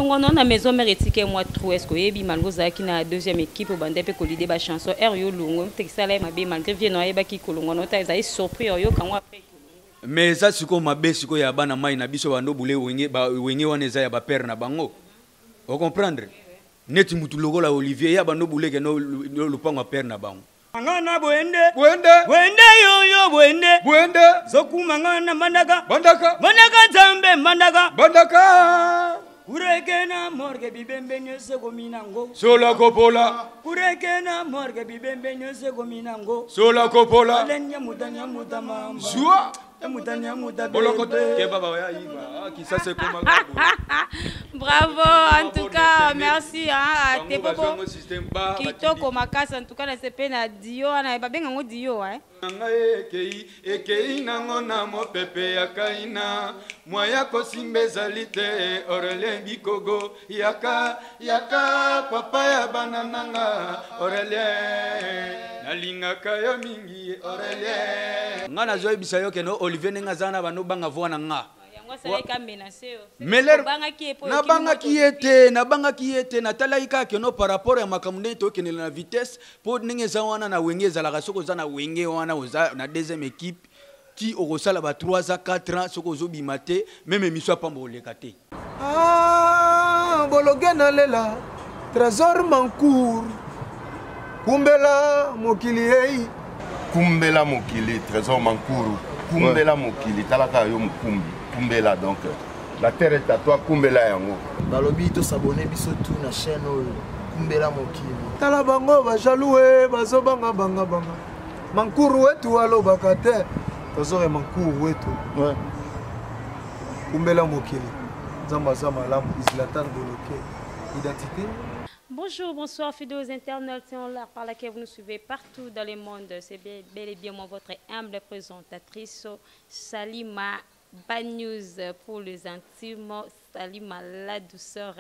Kolongono na maison mère éthique moi trop est-ce que yebi malgo zaki na deuxième équipe au bande pe kolide ba chanson R yo lungo texala ma be malgré vie no yeba ki kolongono ta ezai surpris yo quand après mais ça siko mabe siko ya bana mai na biso bando bule wenge wana eza ya ba père na bango vous comprendre neti mutu logola Olivier ya bando bule ke no lupango père na bango mangana boende yo boende zoku mangana bandaka zambe bandaka Kurekena morge bibembe nyose gominango sola kopola Kurekena morge bibembe nyose gominango sola kopola lenya mutanya mutama Soua mutanya mutabe bolokote ke baba ya iba qui ça c'est comment bravo en tout cas merci hein te bobo kitoko makasa en tout cas na sepe na dio na ba benga ngo dio hein ekei nango na mopepe ya kaina moya kosimbeza lite Aurélien Bikogo yaka papa ya banananga Aurélien nalingaka yo mingi Aurélien nga nazoyi bisa yo keno Olivier nenga zana bano banga vona nga nabangaki ete natalaki kaka no par rapport ya makambo ndenge tokendela na vitesse mpo ndenge eza wana na wenge ezalaka soki oza na wenge wana oza na deuxième équipe ti okosala ba 3 ans 4 ans soki ozobima te meme miso apamba oleka te bologe na lela trésor mancour kumbela mokili ei kumbela mokili trésor mancour kumbela mokili talaka yo mukumbi kumbela donc la terre est à toi kumbela yango balobi to s'abonner biso tout na chaîne oyo kumbela mokili tala bango ba jaloux bazobanga banga mankuru wetu alobaka te tozore mankuru wetu kumbela mokili zamba malamu islatan boloke identité. Bonjour, bonsoir fidèles internautes, c'est là par laquelle vous nous suivez partout dans le monde. C'est bel et bien moi, votre humble présentatrice Salima Bad News pour les intimes. Salima la douceur,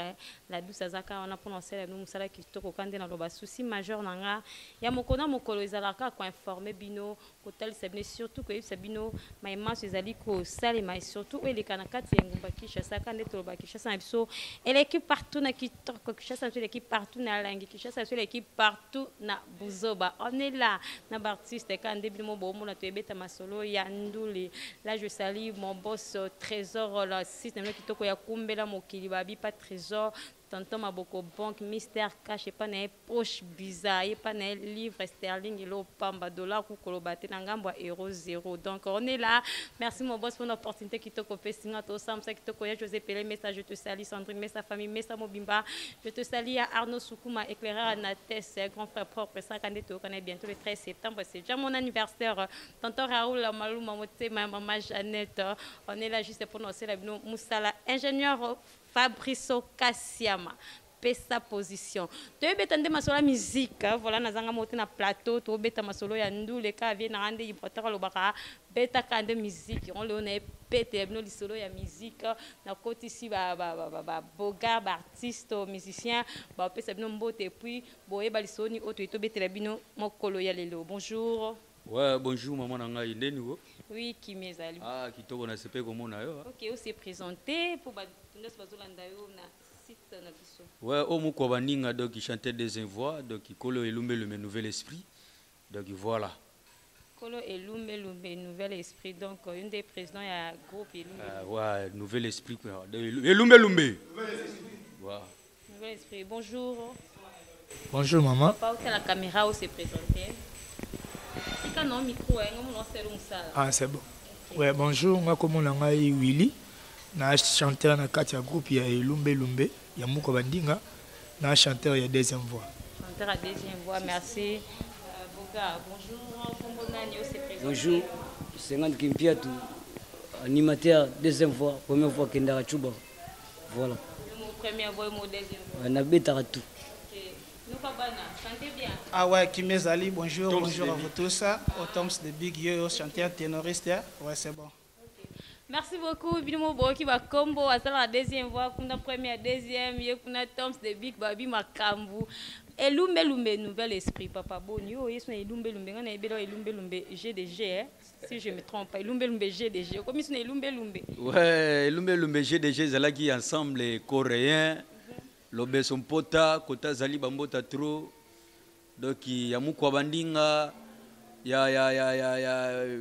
la douceur zaka on a prononcé le nom sala kitoko kande na loba souci majeur nanga ya mokona mokolo ezalaka ko informer bino ko tel sebne surtout ko sebino maima ezali ko Salima surtout ele kana kati ngumba Kinshasa kande to loba Kinshasa na biso et l'équipe partout na kitoko Kinshasa sur l'équipe partout na langi Kinshasa sur l'équipe partout na Buzoba on est là na artiste kande bino bo mona to ebeta masolo ya nduli là je salue mon boss trésor la site na kitoko ya Bela mokili babi pas trésor tonton maboko banque mystère caché pas na poche bizarre et pas na livre sterling et lo pamba dollar ku kolobate na ngambo euro 0 donc on est là merci mon boss pour l'opportunité qui te copé singa to samsa qui te koya José Pelé message je te salue Sandrine mais sa famille mais sa mobimba je te salue à Arnaud Soukouma éclaireur Nates grand frère propre ça quand on connaît bientôt le 13 septembre c'est déjà mon anniversaire tonton Raoul Maluma motema maman Jeannette on est là juste pour annoncer la Moussala ingénieur Fabricio Kassiama pesa position to beta nde masolo musique voilà nazanga moti na plateau to beta masolo ya ndule ka vie na rande important lobaka beta kande musique on le on pete bino lisolo ya musique na koti si ba boga ba artiste musicien ba pesa bino mbote puis boye ba lisoni oto to betela bino mokolo ya lelo bonjour. Ouais, bonjour maman nanga indeni wo. Oui, qui m'ezali. Ah, kitoko na sepe komona yo. OK, on s'est présenté pour ba ndes bazolanda yo na site na biso. Ouais, au moko baninga donc il chantait des voix donc Kolo Elumbe le nouvel esprit. Donc voilà. Kolo Elumbe le nouvel esprit donc une des présidents ya groupe Elumbe. Ouais, nouvel esprit Elumbe Lumbe. Nouvel esprit. Voilà. Nouvel esprit. Bonjour. Bonjour maman. Papa, où la caméra où s'est présenté? Non, micro, ah, c'est bon. Okay. Ouais, bonjour, moi comme on a Willy, na chanteur na katia groupe ya Elumbe Lumbe, ya Mouko Bandinga, na chanteur ya deuxième voix. Chanteur à deuxième voix, merci. Boga, bonjour, bonjour, c'est Ngand Kimpiatu, animateur deuxième voix, première voix Kendara Chuba. Voilà. Première voix, mon deuxième voix. On a Betaratou. Ah ouais, Kimezali, bonjour, bonjour à vous tous. Au Toms de Big Yo, chanteur ténoriste. Ouais, c'est bon. Okay. Merci beaucoup. Bino Boki va combo à la deuxième voix, la première, deuxième, kuna Toms de Big Babi Makambu. Elumbe Lumbe, nouvel esprit, papa Bonio. Ils sont Elumbe Lumbe, on a Elumbe Lumbe GDG, si je me trompe pas. Elumbe Lumbe GDG, comme ils sont Elumbe Lumbe. Ouais, Elumbe Lumbe GDG, c'est là qui ensemble les Coréens. lobeso mpota kota zali bambota tro donc ya mukwa bandinga ya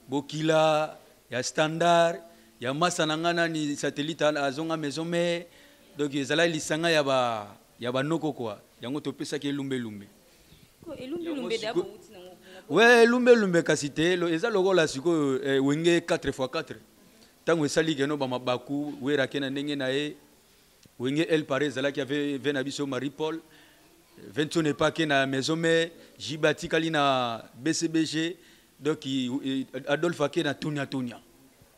bokila ya standard ya masa nangana ni satellite azonga maison mère donc ezala lisanga ya ba noko quoi yango topesa ke lumbe ko lumbe d'abo uti nango ouais lumbe kasi te eza lokola siko wenge 4x4 tango esali keno ba mabaku wera kena ndenge na ye wenge el pare ezala ki avait vena biso Marie Paul Vincent n'est pas que na maison mais Jibati kali na BCBG donc Adolphe ake na tunya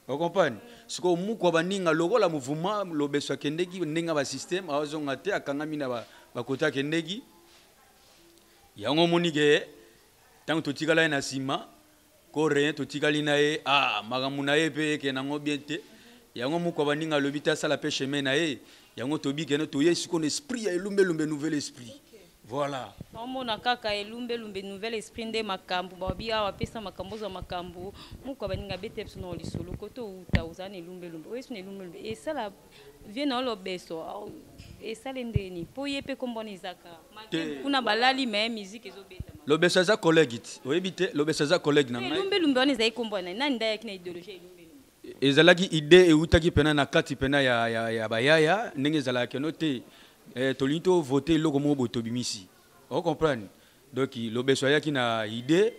vous comprenez ce que mukwa baninga lokola mouvement lobeso kendeki ndinga ba système azonga te akangami na ba kota kendeki yango monike tant totikala na sima ko rien totikali na ye magamu na ye pe ke nango bien te yango mukwa baninga lobita sala pe chemin na ye yango tobi ke no toye sikon esprit ya lumbe nouvel esprit. Voilà. Mona kaka elumbe nouvel esprit nde makambu babi awa pesa makambo za makambu muko baninga bete psono lisolo koto uta uzane lumbe wesu ne lumbe et ça la vient dans le beso et ça lendeni po yepe komboni zaka kuna balali mais musique ezobeta lo beso za collègue oyebite lo beso za collègue na ngai lumbe oni za ikombona nani nda yakina idéologie lumbe ezalaki idée e utaki pena na kati pena ya bayaya ndenge ezalaki no te tolinto voter loko mo botobimisi on comprend donc lobeso yaki na idée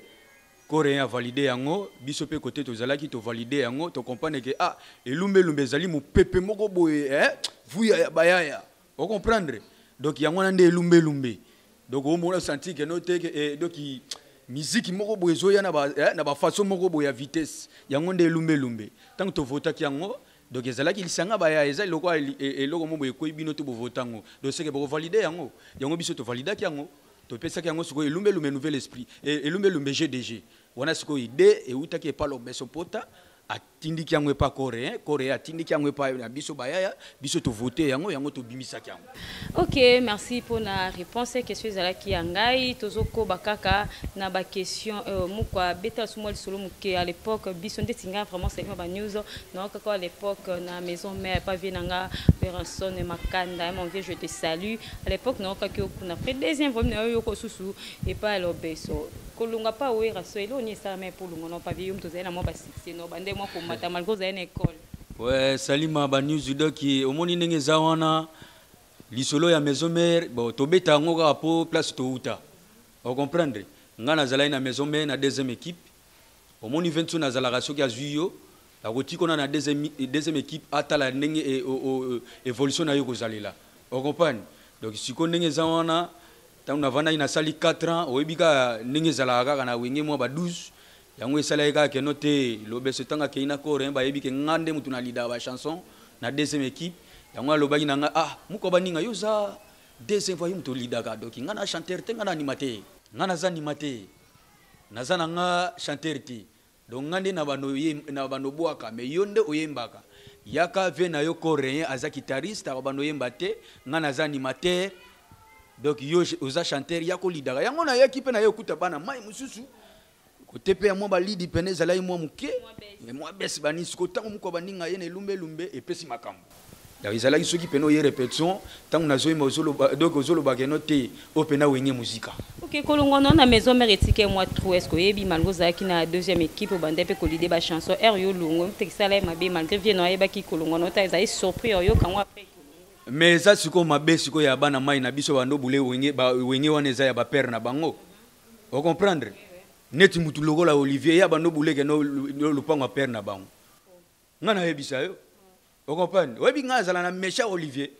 coréen a validé yango biso pe côté tozalaki to valider yango to comprendre que elumbe zali mo pepe moko boye vuya ya bayaya on comprendre donc yango na nde elumbe donc o mona senti que no te que donc musique moko boye zo ya na ba façon moko boye ya vitesse yango nde elumbe tant to votaki yango donc ezalaki lisanga baya eza loko eloko mo boye ko bino to bovotango donc c'est que bo valider yango biso to validaki yango to pesaki yango siko elumbe nouvel esprit elumbe GDG wana siko idée e utaki pa lo beso pota atindiki yango pa coréen atindiki yango pa na biso bayaya biso to voter yango to bimisaki yango. OK, merci pour la réponse question ezala ki yangai tozoko bakaka na ba question mukwa beta sumol solo muke à l'époque biso ndetinga vraiment c'est ba news non kako à l'époque na maison mère pas vienanga Peranson et Makanda mon vieux je te salue à l'époque non kako kuna fait deuxième volume yo ko susu et pas lo beso kolunga pa wera so elo ni ça mais pour lungo non pas vieux mtozela mo ba 6 no bande mo ko mata malgo za école. Ouais, salima ba news doki omoni ndenge za wana lisolo ya maison mère bon tobeta ngoka po place to uta on comprendre ngana zala na maison mère na deuxième équipe omoni 20 na zala raso ya zuyo la rotiko na deuxième équipe atala ndenge évolution na yo ko zalela on comprendre donc siko ndenge za wana tant na vana ina sali 4 ans oyebika ndenge zala kaka na wenge mo ba 12 yango esala eka ke note lobeso tanga ke ina ko remba yebike ngande mutu na leader ba chanson na deuxième équipe yango alobaki nanga muko baninga yo za deuxième fois mutu leader ka donc ngana chanteur te ngana animateur ngana za animateur naza nanga chanteur te donc ngande na bano boaka mais yonde oyembaka yaka ve na yo coréen aza guitariste ka bano yemba te ngana za animateur donc yo oza chanteur yako leader yango na équipe na yo kuta bana mai mususu tepe ya mo ba lidi pene zalai mo muke mais moi bes bani siko tango muko baninga yene lumbe et pesi makambo ya izalaki soki pene ye répétition tango na zoima ozolo donc ozolo ba keno te opena wenge musique. OK kolongo non na maison mère etike moi trop est-ce que yebi malgo zaki na deuxième équipe bande pe kolide ba chanson er yo lungo tekisala mabe malgré vie no yeba ki kolongo non ta ezai surpris yo kango après mais ça siko mabe siko ya bana mai na biso bando bule wenge wana eza ya ba père na bango on comprendre neti mutu lokola Olivier ya bando buleke no lupango père na bango ngana yebisa yo on comprend webi ngazala na méchant Olivier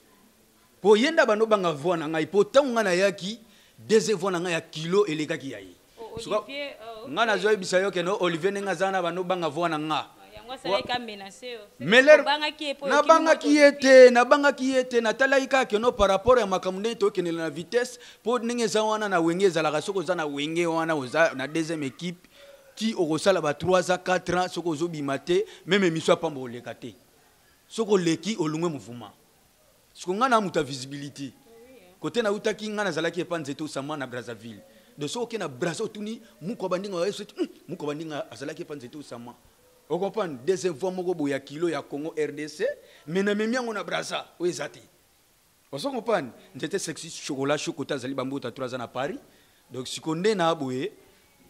po yenda bando banga voix na ngai po tango ngana yaki deuxième voix na ngai ya kilo elekaki yayi Olivier ngana zo yebisa yo ke no Olivier nga zana bando banga voix na nga Meler na banga kiete na talaika ke no par rapport ya makamune to kenela na vitesse po ndenge za wana na wenge za la soko za na wenge wana oza na deuxième équipe ti okosala ba 3 à 4 ans soko zo bimate même émission pa mbo lekate soko leki olungwe mouvement soko ngana muta visibilité côté na utaki ngana zalaki pa nzeto sama na Brazzaville de soko na Brazzaville tuni muko bandinga muko bandinga azalaki pa nzeto sama. On comprend deuxième fois moko boya kilo ya Congo RDC mais na memiango na Brazza oezati ozo comprendre nzete sexy chocolat chokota zali bambota 3 ans à Paris donc sikonde na aboye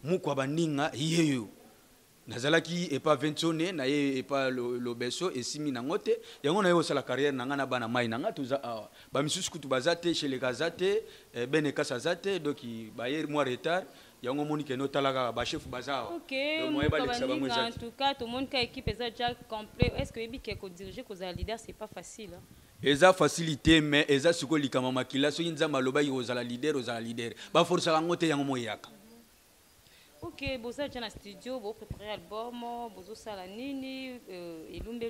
mukwa baninga yeyo nazalaki epa ventone na ye epa lobeso esimi nango te yango na ye osala carrière nanga na bana mai nanga tuza awa bamisusu kutu bazate chez les gazate bene kasa zate donc baye moi retard yango moni ke no talaka ba chef bazawa OK en tout cas tout le monde ka équipe est déjà complet est-ce que ebi ke ko diriger ko za leader c'est pas facile hein? Eza facilité mais eza siko likama makila so yinza maloba yozala leader ba force yango te yango moyaka. OK, vous êtes dans le studio, vous préparez l'album, vous sala nini, ilumbe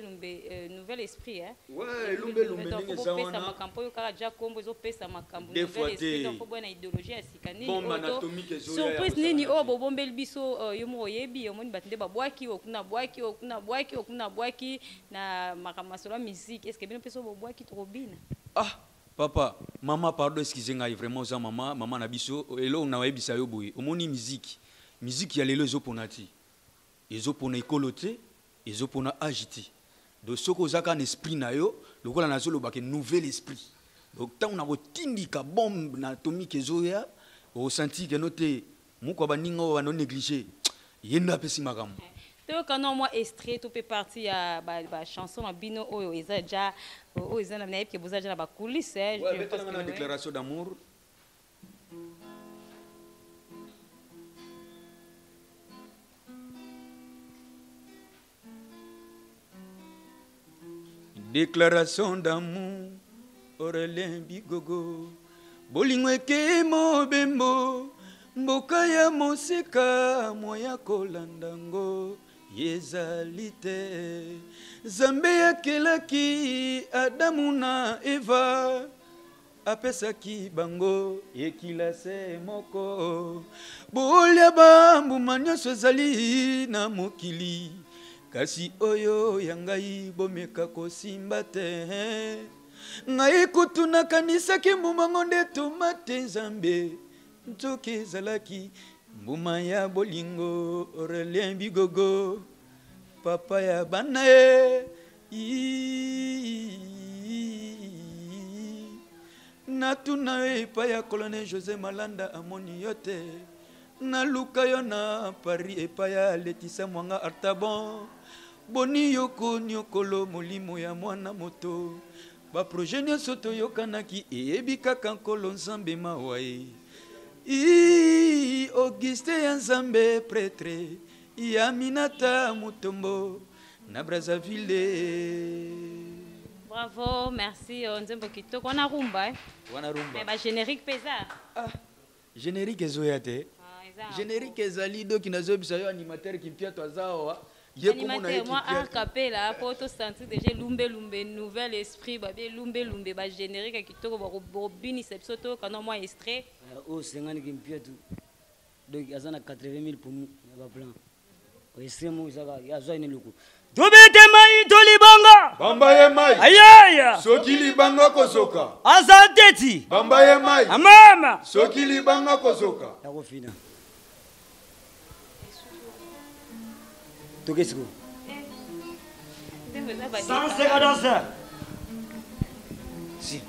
nouvel esprit hein. Ouais, ilumbe ninge ça wana. Vous makampo yo kala ja kombo zo pesa makambo nouvel esprit donc faut idéologie ya sikani. Bombe anatomique ezo. Surprise nini o bo bombel biso yo mo yebi yo moni batende ba bwaki okuna bwaki na makamasolo musique. Est-ce que bien peso bo bwaki trop bina? Ah papa, maman pardon excusez-moi vraiment za maman na biso elo na webisa yo boye. Omoni musique. Musique ya lelo ezoponati ezopona ekolo te ezopona agiti donc soko ozaka un esprit na yo lokola nazolobaka nouvel esprit donc ntango na kotindika bombe na atomique ezoya osenti ke no te moko baninga oyo bano négligé ye nde apesi makambo toyoka no mwa extrait to mpe parti ya bachanson na bino oyo eza ja oyo eza na nayebi ke boza ja na bacoulisse betanga na déclaration d'amour. Déclaration d'amour, Aurélien Bigogo. Bolingo eke mobembo, mboka ya moseka, moya kolandango, yezalite. Zambe yakelaki, Adamu na Eva, apesaki bango, ekilase moko. Bolia bambu manyoso ezali na mokili. Kasi oyo yangai bomeka kosimba te ngai kutuna kanisa ki mbuma ngonde tomate nzambe ntoki ezalaki mbuma ya bolingo Aurélien Bigogo papa ya bana natuna epa ya colonel José Malanda amoni yote naluka yo na Paris epa ya Letisa Mwanga Artabon boni yoko nyokolo molimo ya mwana moto ba projet nyonso toyokanaki eyebi kaka nkolo nzambe mawaye Auguste ya nzambe prêtre ya Minata Mutombo na Brazzaville. Bravo, merci Nzembo kitoko wana rumba wana rumba mais ba générique pesa générique ezoyate générique ezali doki nazobisa yo animateur kimpia twazawa animateur moi a capella pour to sentir déjà lumbe nouvel esprit ba bien lumbe ba générique kitoko ba robini sepsoto kana moi extrait au 50 kimpia tout donc azana 80,000 pour nous ba plan au extrait mo zaka ya zo ine luku tobete mai tolibanga bamba ye mai ayaya soki libanga kozoka azateti bamba ye mai amama soki libanga kozoka yakofina Qu'est-ce que sans séquence. Si.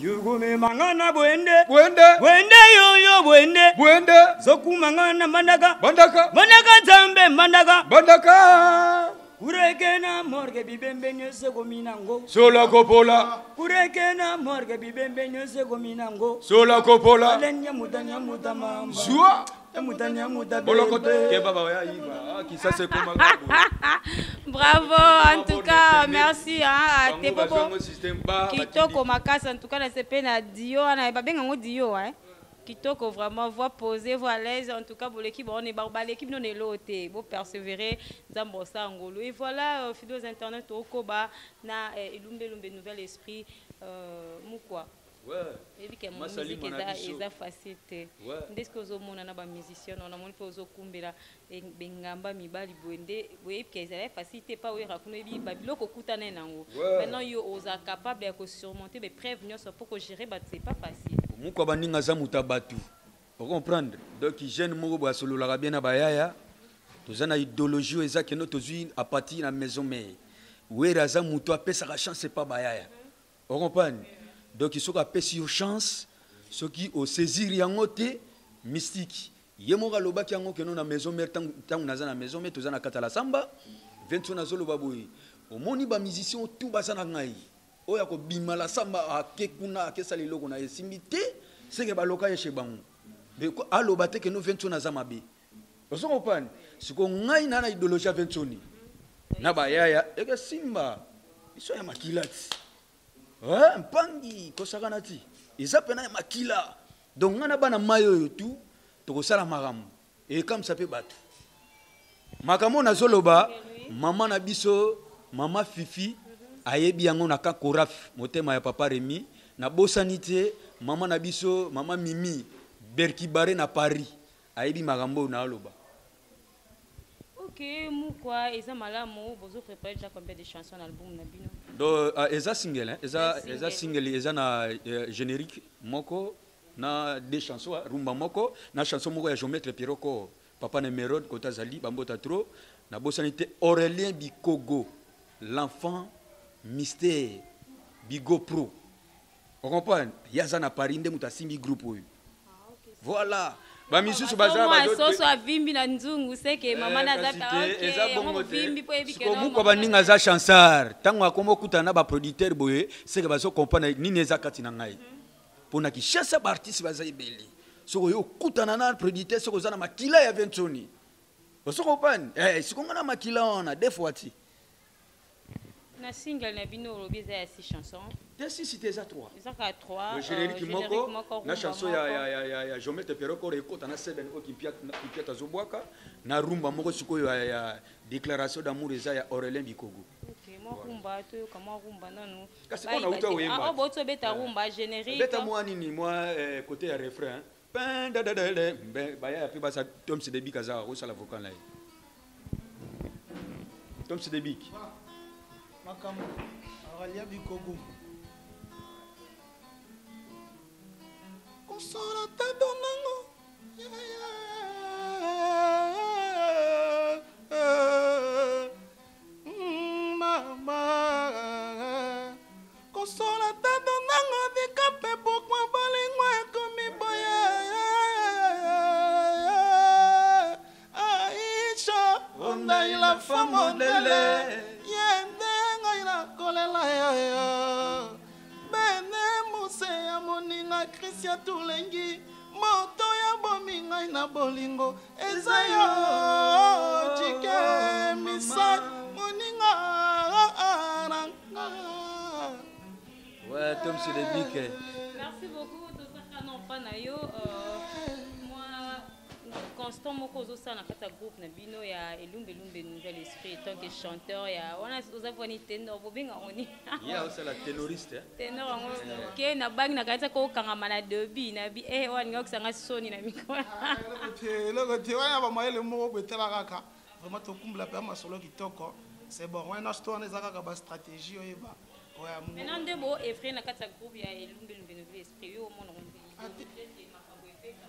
Yugume mangana bwende yo bwende zoku mangana bandaka zambe bandaka Kurekena morge bibembe nyose gominango sola kopola kurekena morge bibembe nyose gominango sola kopola lenya mutanya mutamamba zua mutanya mutabe bolokote ke baba ya iba qui ça c'est comment bravo en tout cas merci hein te bobo kitoko makasa en tout cas na sepe na dio na babenga ngo dio hein kitoko vraiment voix posée voix à l'aise en tout cas pour l'équipe on est l'équipe non est loté beau persévérer nzambo sangolo et voilà fidèles internet okoba na ilumbe nouvel esprit mukwa ouais et que mon musique est facile ndest que zo mona na ba musicien on a mon pe zo kumbela bengamba mibali bwende boye que c'est facile pas oui rakuno bi babiloko kutana nango maintenant yo oza capable de surmonter des prévenir pour que gérer c'est pas facile mukwa baninga za mutabatu on comprendre donc jeune moko ba solo la bien na bayaya tozana idéologie ezaki no tozui à partir na maison mère weraza muto apesaka chance pas bayaya. On comprend? Donc il faut apesi yo chance, ce qui au saisir yango te mystique. Yemoka lobaki yango ke non na maison mère tant naza na maison mais tozana katala samba, 20 na zolo baboyi. Omoni ba musicien tout basana ngai. Oya ko bima la samba akekuna akesali loko na esimité, c'est que ba loka chez bango. Mais ko alobate ke no 20 na zamabe. Vous comprenez? Ce qu'on ngai na idéologie 20 ni. Na ba yaya eke simba. Iso ya makilati. Mpangi kosakana ti. Isa pena ya makila. Donc ngana bana mayo yo tout. Tokosala maramu et comme ça peut battre makamo na zoloba maman na biso mama Fifi ayebi yango na ka koraf motema ya papa Remi na bosanité maman na biso mama Mimi Berkibare na Paris ayebi makambo na loba. OK mukwa eza malamu bozo préparer déjà combien de chansons dans l'album na bino donc eza single hein eza single eza na générique moko na des chansons rumba moko na chanson moko ya Géomètre Piroko papa Nemérode kota zali bambota trop na bosanité Aurélien Bikogo l'enfant mystère Bigo Pro on comprend yaza na Paris nde mutasimbi groupe oyo voilà ba misusu baza ba so so avimbi na nzungu seke mama na data eza bongo vimbi po ebike no ko muko baninga za chansar tango akomo kutana ba producteur boye seke bazo comprendre nini eza kati na ngai pour na ki chasse ba artiste baza ibeli soko yo kutana na producteur soko za na makila ya Ventoni bazo comprendre siko ngana makila ona des fois ti na single na bino robiza ya 6 chansons des 6 c'était ça 3 ça ka 3 le générique moko na chanson ya Géomètre Piroko rekota na 7 ko kipiata zobwaka na rumba moko siko ya déclaration d'amour eza ya Aurélien Bikogo. OK moi rumba to kama rumba nanu kasi kona uta wemba boto beta rumba générique beta moi nini moi côté ya refrain baya pe basa Tom Sedebik kaza ko sala vocal là Tom Sedebik Makamo Aurélien Bikogo Consola ta donango mama Consola ta donango dikape pourquoi balingwa komi boya Aisha onda ila famodele yende ngaina kolela ya bene muse ya moninga Christian Tulengi moto ya bominga na bolingo ezayo chike misa moninga aranga ouais Tom Sedebik merci beaucoup to ça non pas na yo moi constant moko zo ça na kata groupe na bino ya elumbe nouvel esprit tant que chanteur ya on a ozavoni ténor bobinga oni ya c'est la ténoriste ténor ngo ke na bang na kata ko kangama na debi na bi wani ngokusanga soni na miko loko te wana ba maele moko betela kaka vraiment to kumbla pa masolo kitoko c'est bon wana sto na zaka ba stratégie oyeba oya mu maintenant ndebo effré na kata groupe ya elumbe nouvel esprit yo mon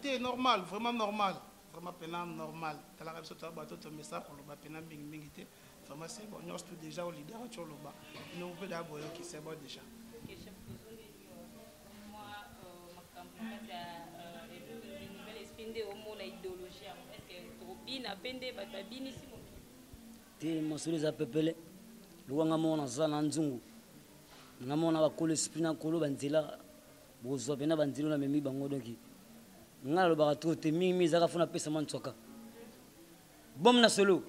c'est normal vraiment normal vraiment pena normal tala ka biso to ba to message pour le ba pena mingi te vraiment c'est bon nous tout déjà au leader sur le bas nous peut d'abord qui c'est bon déjà moi ma campagne le nouvel esprit de homo la idéologie est-ce que robina pende batabini simo te masolo za pepele luwanga mona za na nzungu ngamona bakolo esprit na kolo banzela bozo pena banzelo na memi bango donki ngalo bakato te mingi zaka funa pesa mantsoka bom na solo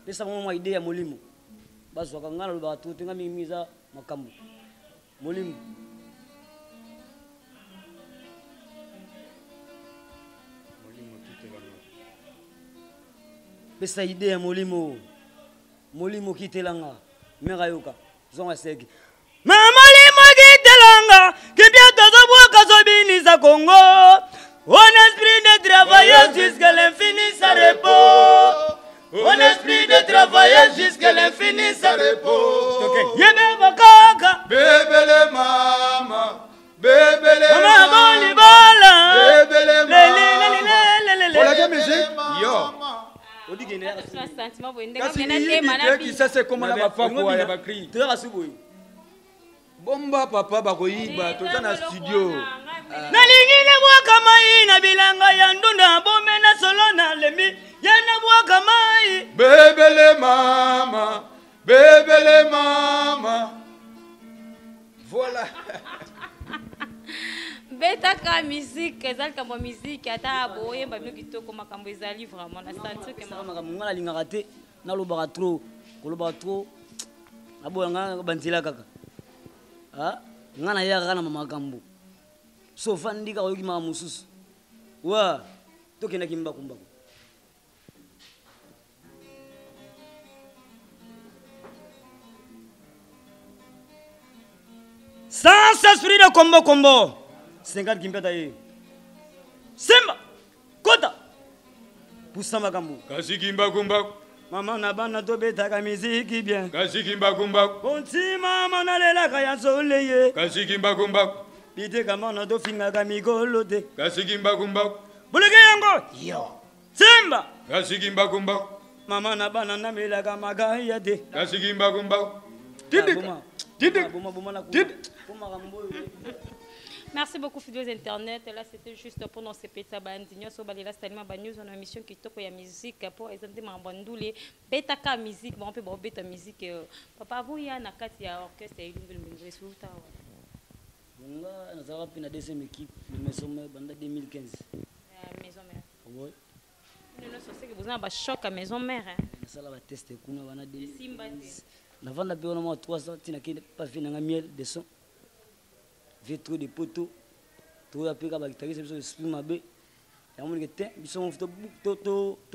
pesa mwa idée ya molimo bazwaka ngalo bakato te ngami za makambo molimo pesa idée ya molimo kitelanga mera yoka zonga seki molimo kitelanga kibia tozobuka zobinisa Congo. On esprit de travailler jusqu'à l'infini sans repos. On esprit de travailler jusqu'à l'infini sans repos. Yebe bakaka. Bébélé mama. Bébélé mama. Mama boli bola. Bébélé mama. Pour la musique. Yo. odi gene ya sentiment boyende kasi ngena te yibi mana te kisasa ekoma na bapako ya bakri toyaka si boye bomba papa bakoyiba toza na studio nalingi nabwaka mai na bilanga ya ndunda bome na solo na lembi ye nabwaka mai bebele mama voilà betaka musique ezali kambo musique ata boyemba bino kitoko makambo ezali vraiment na sentir que makambo nga nalingaka te nalobaka trop kolobaka trop naboya nga banzela kaka nga nayaka kaka na makambo so ofandi kaka oyoki maka mosusu wa tokendaki mbakumbako sans esprit de combo 50 kimpeta ye simba kota pusa makambo kasi kimbakumbako mama na bana tobetaka miziki bien kasi kimbakumbako ponti mama nalelaka ya sole ye kasi kimbakumbako biteka mana tofingaka mikolo te kasi kimbakumbako buleke yango yo simba kasi kimbakumbako mama na bana namelaka magaya te kasi kimbakumbako Merci beaucoup, fidèles internet. Là, c'était juste pour nos CPTA Bandigno. So, Balila Stalima Bannews, on a une émission qui toque la musique pour exemple Mambandoule. Betaka musique, bon, on peut bon beta musique. Papa, vous, il y a un orchestre et une nouvelle résultat. Nous avons pris la deuxième équipe de Maison Mère pendant 2015. Maison Mère. Oui. Nous savons que vous avez un choc à Maison Mère. Ça va tester. Nous avons des avant de payer 300, tu n'as pas fait un miel de son. J'ai trop de poteaux. Tu as payé la guitare, c'est esprit mabé. Et on dit que ils sont tout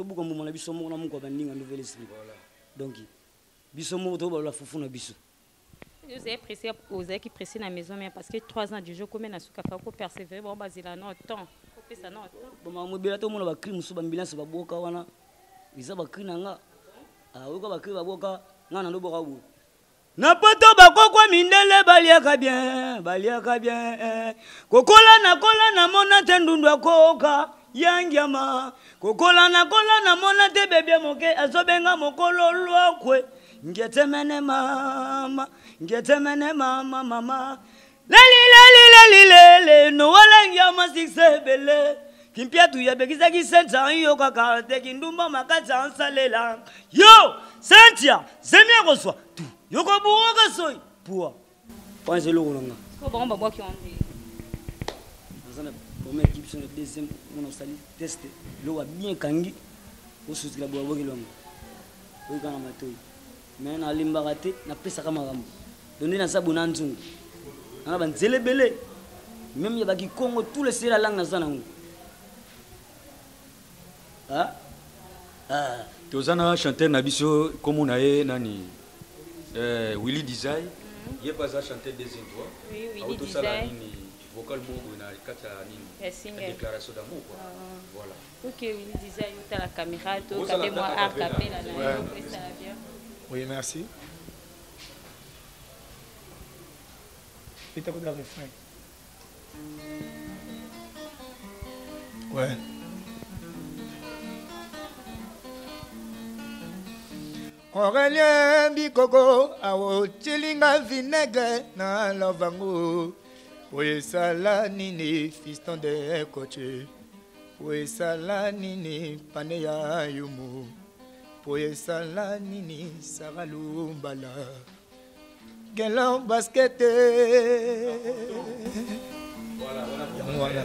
beaucoup moment la biso mon amour quoi banding en nouvel esprit. Donc biso mon to ba la fofu na biso. Vous avez pressé aux qui pressé la maison mais parce que 3 ans du jour comme na suka faut persévérer bon bazila non temps. Faut faire ça non temps. Bon ma mobile to mon ba crime so ba ambulance ba boka wana. Isa ba crime nga. Ah oka ba crime ba boka nga na ndo boka bu. Na poto bakokwa mindele baliaka bien kokola na mona te ndundu akoka yangiama kokola na mona te bebia moke azobenga mokolo lwakwe ngetemene mama lelilelilelile no walangiama siksebele kimpiatu ya bekisa kisenta yo kaka te kindumba makata ansalela yo sentia zemia koswa tu yoko buoka soy pour penser le ronga ko bon ba boki on dit dans la première équipe sur le deuxième on a sali tester l'eau a bien kangi au sous la boa boki longa o kana matoi mais na limba raté na pesa kama rambo donner na sabu na nzungu na banzele belé même ya baki Congo tout le sera langue na zanangu tozana chanteur na biso comme on a nani Willy Design, il est pas à chanter des endroits. Oui, Willy Design. Vocal mot na kata nini. Déclaration d'amour quoi. Voilà. OK, Willy Design, tu as la caméra, tu as moi à capella là, ça bien. Oui, merci. Peut-être le refrain. Ouais. Aurélien Bikoko awo chilinga vinaigre na lovango oye sala nini fiston de coche oye sala nini pane ya yumu oye sala nini saralu mbala gelo basket voilà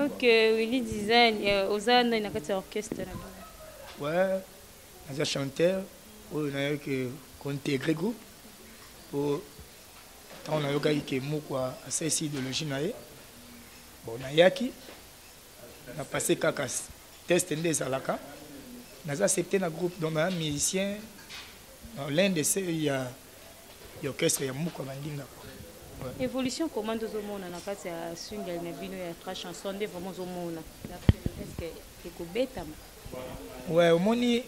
OK, Willy Design ozana na kati orchestre là. Ouais. Un chanteur, on a intégré groupe pour on a eu que moi à cette idéologie naé bon nayaki on a passé kaka test des alaka on a accepté na groupe donc un musicien l'un de ces il y a orchestre ya muko bandinga évolution comment deux hommes na kati ya single na bino ya 3 chansons de vraiment hommes est-ce que ko beta ouais au moni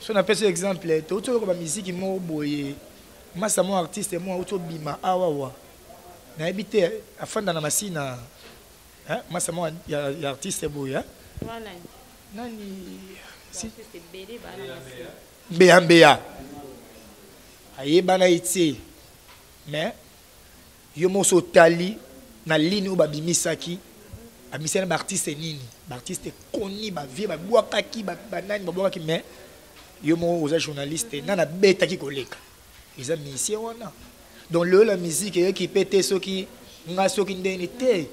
si on appelle ce exemple, tout le monde a musique qui m'a boyé. Moi, c'est mon artiste, moi, auto bima awawa. Na habité à fin dans la machine. Moi, c'est mon artiste boyé. nani si c'est belé bana mbeya mbeya ayebana ite mais yo moso tali na ligne oyo babimisaki bamisana baartiste nini baartiste koni bavie babwakaki banani babwakaki mais yo mo oza journaliste nana betaki koleka eza musicien wana donc lelo la musique eyeki mpe te soki nga soki ndeni te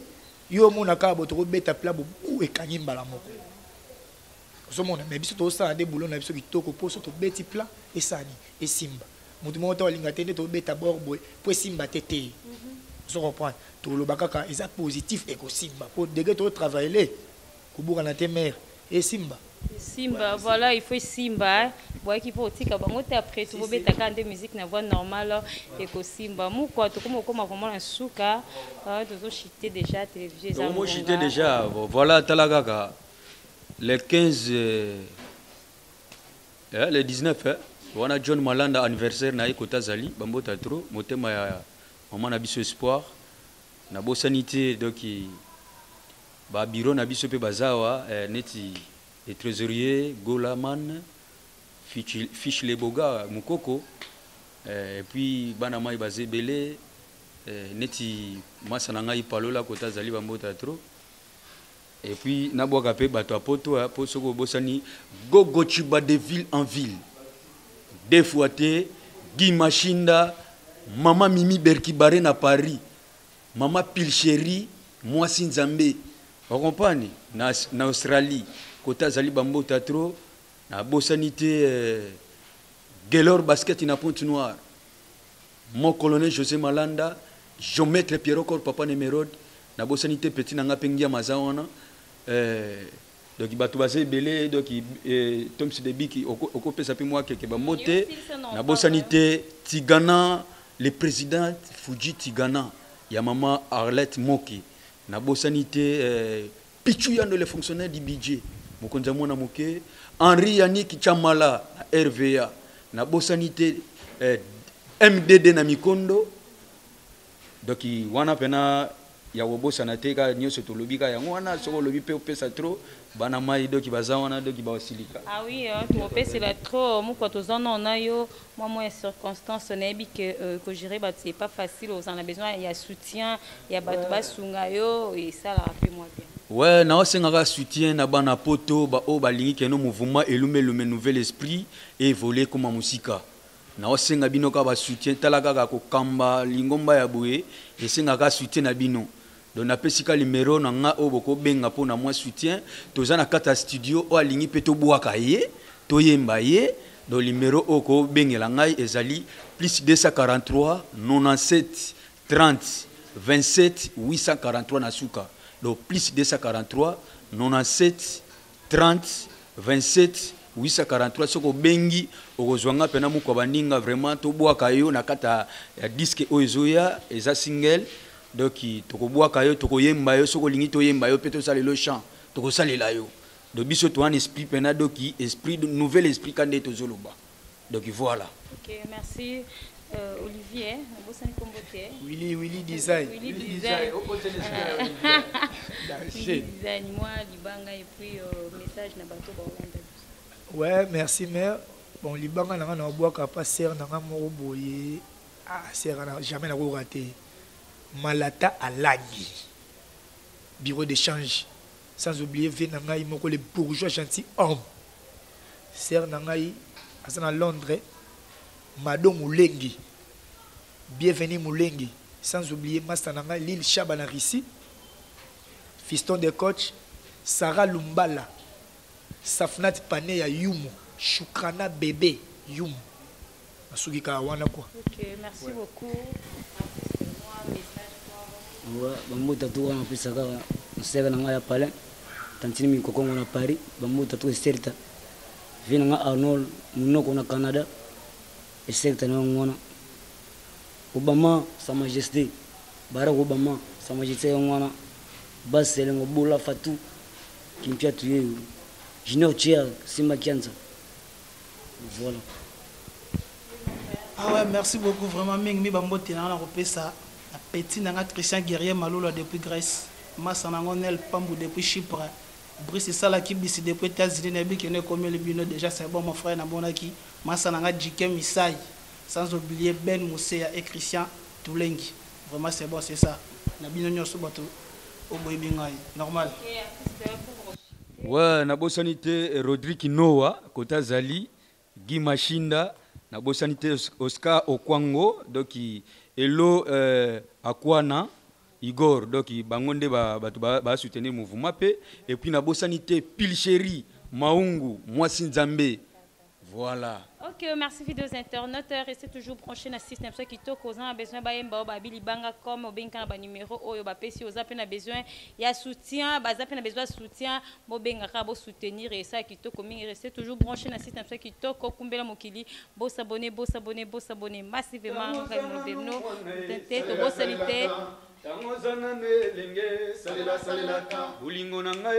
yo omonaka bo tokobeta pla bobu ekangi mbala moko ozomona me biso tosala nde bulo na biso kitoko mpo so tobeti pla esani esimba motu moko to alinga te nde tobeta bor boye mpo esimba te te ozo comprendre toloba kaka eza positif ekosimba mpo dege totravaille kobukana te mere esimba Simba, voilà, il faut Simba. Boy qui peut aussi quand après tout vous bêta quand de musique na voix normale et que Simba. Moi quoi, tout comme vraiment un souka, toujours chité déjà télévision. Moi chité déjà. Voilà talagaga. Les 15 les 19 on a John Malanda anniversaire na Kota Zali, Bambo Tatro, motema ya maman na biso espoir. Na bo sanité donc ba bureau na biso pe bazawa neti et trésorier Golaman Fiche Leboga Mukoko et puis Banama Ibazé Belé Neti Masananga Ipalola Kota Zali Bambota trop et puis Naboka Pe Bato Poto Posoko Bosani Gogo Chiba de ville en ville Defouate Guy Machinda Mama Mimi Berkibare na Paris Mama Pilcheri Moi Sinzambe vous comprenez na Australie Kota Zali Bambo Tatro, na Bossanité Gelor Basket na Pointe Noire, mon colonel José Malanda, Jean-Maître Pierrot Cor Papa Némérode, na Bossanité Petit Nanga Pengia Mazawana, donc il batu basé belé, donc Tom Sidebi qui occupé sa moi qui ba moté, na Bossanité Tigana, le président Fuji Tigana, ya maman Arlette Moki, na Bossanité Pichuyano le fonctionnaire du budget. Mokonza mwana moke Henri Yannick Chamala RVA na Bosanité MDD na Mikondo donc wana pena ya wobosa na teka nyoso to lobika ya wana soko lobi pe opesa trop bana mai donc bazawana donc bawasilika ah oui tu opesa la trop mo kwa tozana on a yo moi circonstance nebi que gérer ba c'est pas facile on a besoin il y a soutien il y a bato basunga yo et ça la rappelle moi bien. Ouais, na osengaka soutien na bana poto ba o balingi keno mouvement elume nouvel esprit et voler comme musika. Na osenga bino ka ba soutien talaka ka ko kamba lingomba ya boye esengaka soutien na bino. Donc na pesika numéro na nga o boko benga po na moi soutien toza na kata studio o alingi pe to bwaka ye to yemba ye do numéro o ko bengela ngai ezali plus 243 97 30 27 843 na suka. Donc plus 243 97 30 27 843 soko bengi okozwanga pena muko baninga vraiment to bwaka yo na kata ya disque ozoya eza single donc toko bwaka yo toko yemba yo soko lingi to yemba yo peto salelo chant toko salela yo donc biso to un esprit pena donc esprit nouvel esprit kande to zoloba donc voilà. OK, merci. Olivier, Willy Design. Willy Design, moi, Libanga, et puis message na bato ba Hollande. Ouais, merci mère. Bon, Libanga n'a pas boire pas serre n'a pas boyer. Ah, serre n'a jamais raté. Malata à Lagui. Bureau d'échange. Sans oublier Venangaï moko les bourgeois gentilshommes. Serre nangaï à Londres. Mado Moulengi, bienvenue Moulengi, sans oublier Mastananga, Lille Chabana Rissi, fiston de coach, Sarah Lumbala, Safnat Paneya Yumu, Shukrana Bébé Yumu. Masugi Kawana quoi. Ok, merci beaucoup. Ouais, bambo tatou on peut savoir, on sait que n'anga ya palais, tantini mi kokongo na Paris, bambo tatou certa, vient Arnold, nous qu'on a Canada. Et c'est un Obama, Sa Majesté, Barack Obama, Sa Majesté, Bassel, Bola Fatou, qui me a tué, Junior Chia, Sima Kianza. Voilà. Ah ouais, merci beaucoup, vraiment. Ming Bambo Tina, on a ça. Petit Nanga Christian Guerrier Maloula depuis Grèce, Massanangonel Pambou depuis Chypre, Brice esalaki bisi depuis États-Unis na bi kene komi le bino déjà c'est bon mon frère na bonaki masa nanga Jikem Misai sans oublier Ben Mousseya et Christian Toulengi. Vraiment c'est bon, c'est ça. Na bino nyoso bato o boy bingai normal. Ouais, na bosanité Rodrigue Noah Kota Zali Guy Machinda na bosanité Oscar Okwango donc Elo Akwana Igor donc bangonde ba soutenir mouvement pe et puis na bosanité Pilcheri Maungu Mwasi Nzambe. Voilà. Ok, merci vidéos internautes. Restez toujours branchés dans le système. Ceux qui ont besoin de banga comme au benka ba numéro oyo ba pesi aux appels besoin il y a soutien, ba appels besoin de soutien, bo benga ka bo soutenir et ça qui to coming restez toujours branchés dans le système. Ceux qui to kumbela mokili, bo s'abonner massivement ngabino. Tente to bo salite. Tangozana nelenge salela bulingo nanga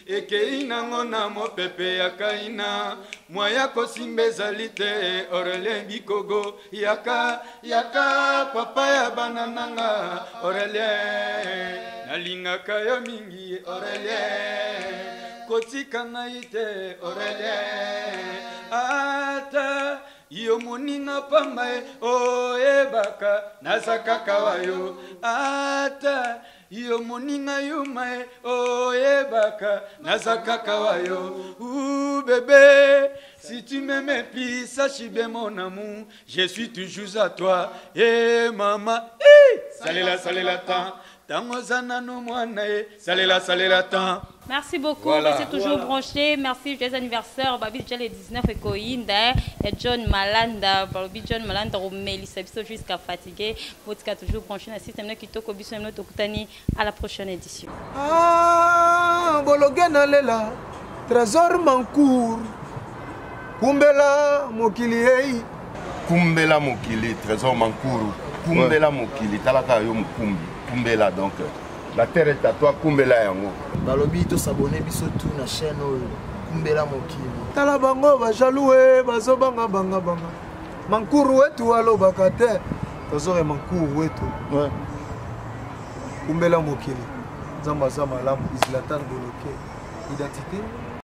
ekei nango na mopepe ya kaina mwaya kosimbe zalite Aurelien Bikogo yaka papa ya banananga Aurelien nalingaka yo mingi Aurelien kotika naite Aurelien ata yo moninga pambae oyebaka nazakaka wayo ata yo moninga yumae oyebaka nazakaka wayo bébé si tu m'aimes plus sache bien mon amour je suis toujours à toi et maman salela tant tangozana no mwana salela tant. Merci beaucoup, voilà. Restez toujours branchés. Merci, joyeux anniversaire. Babi déjà les 19 et Koinda. Et John Malanda, Babi John Malanda, Romeli, Sabiso jusqu'à fatigué. Vous êtes toujours branchés dans le système qui toko biso notre Okutani à la prochaine édition. Ah, Bologena Lela, Trésor Mancour, Kumbela Mokili. Kumbela Mokili, Trésor Mancour, Kumbela Mokili, Talaka yo Mukumbi, Kumbela donc. La terre est à toi, Kumbela yango. Balobi to s'abonner biso tout na chaîne Kumbela Mokili. Tala bango ba jaloué bazo banga. Mankuru wetu alo bakate. Tozore mankuru wetu. Ouais. Kumbela Mokili. Zamba zama lamu Islatan Boloke. Identité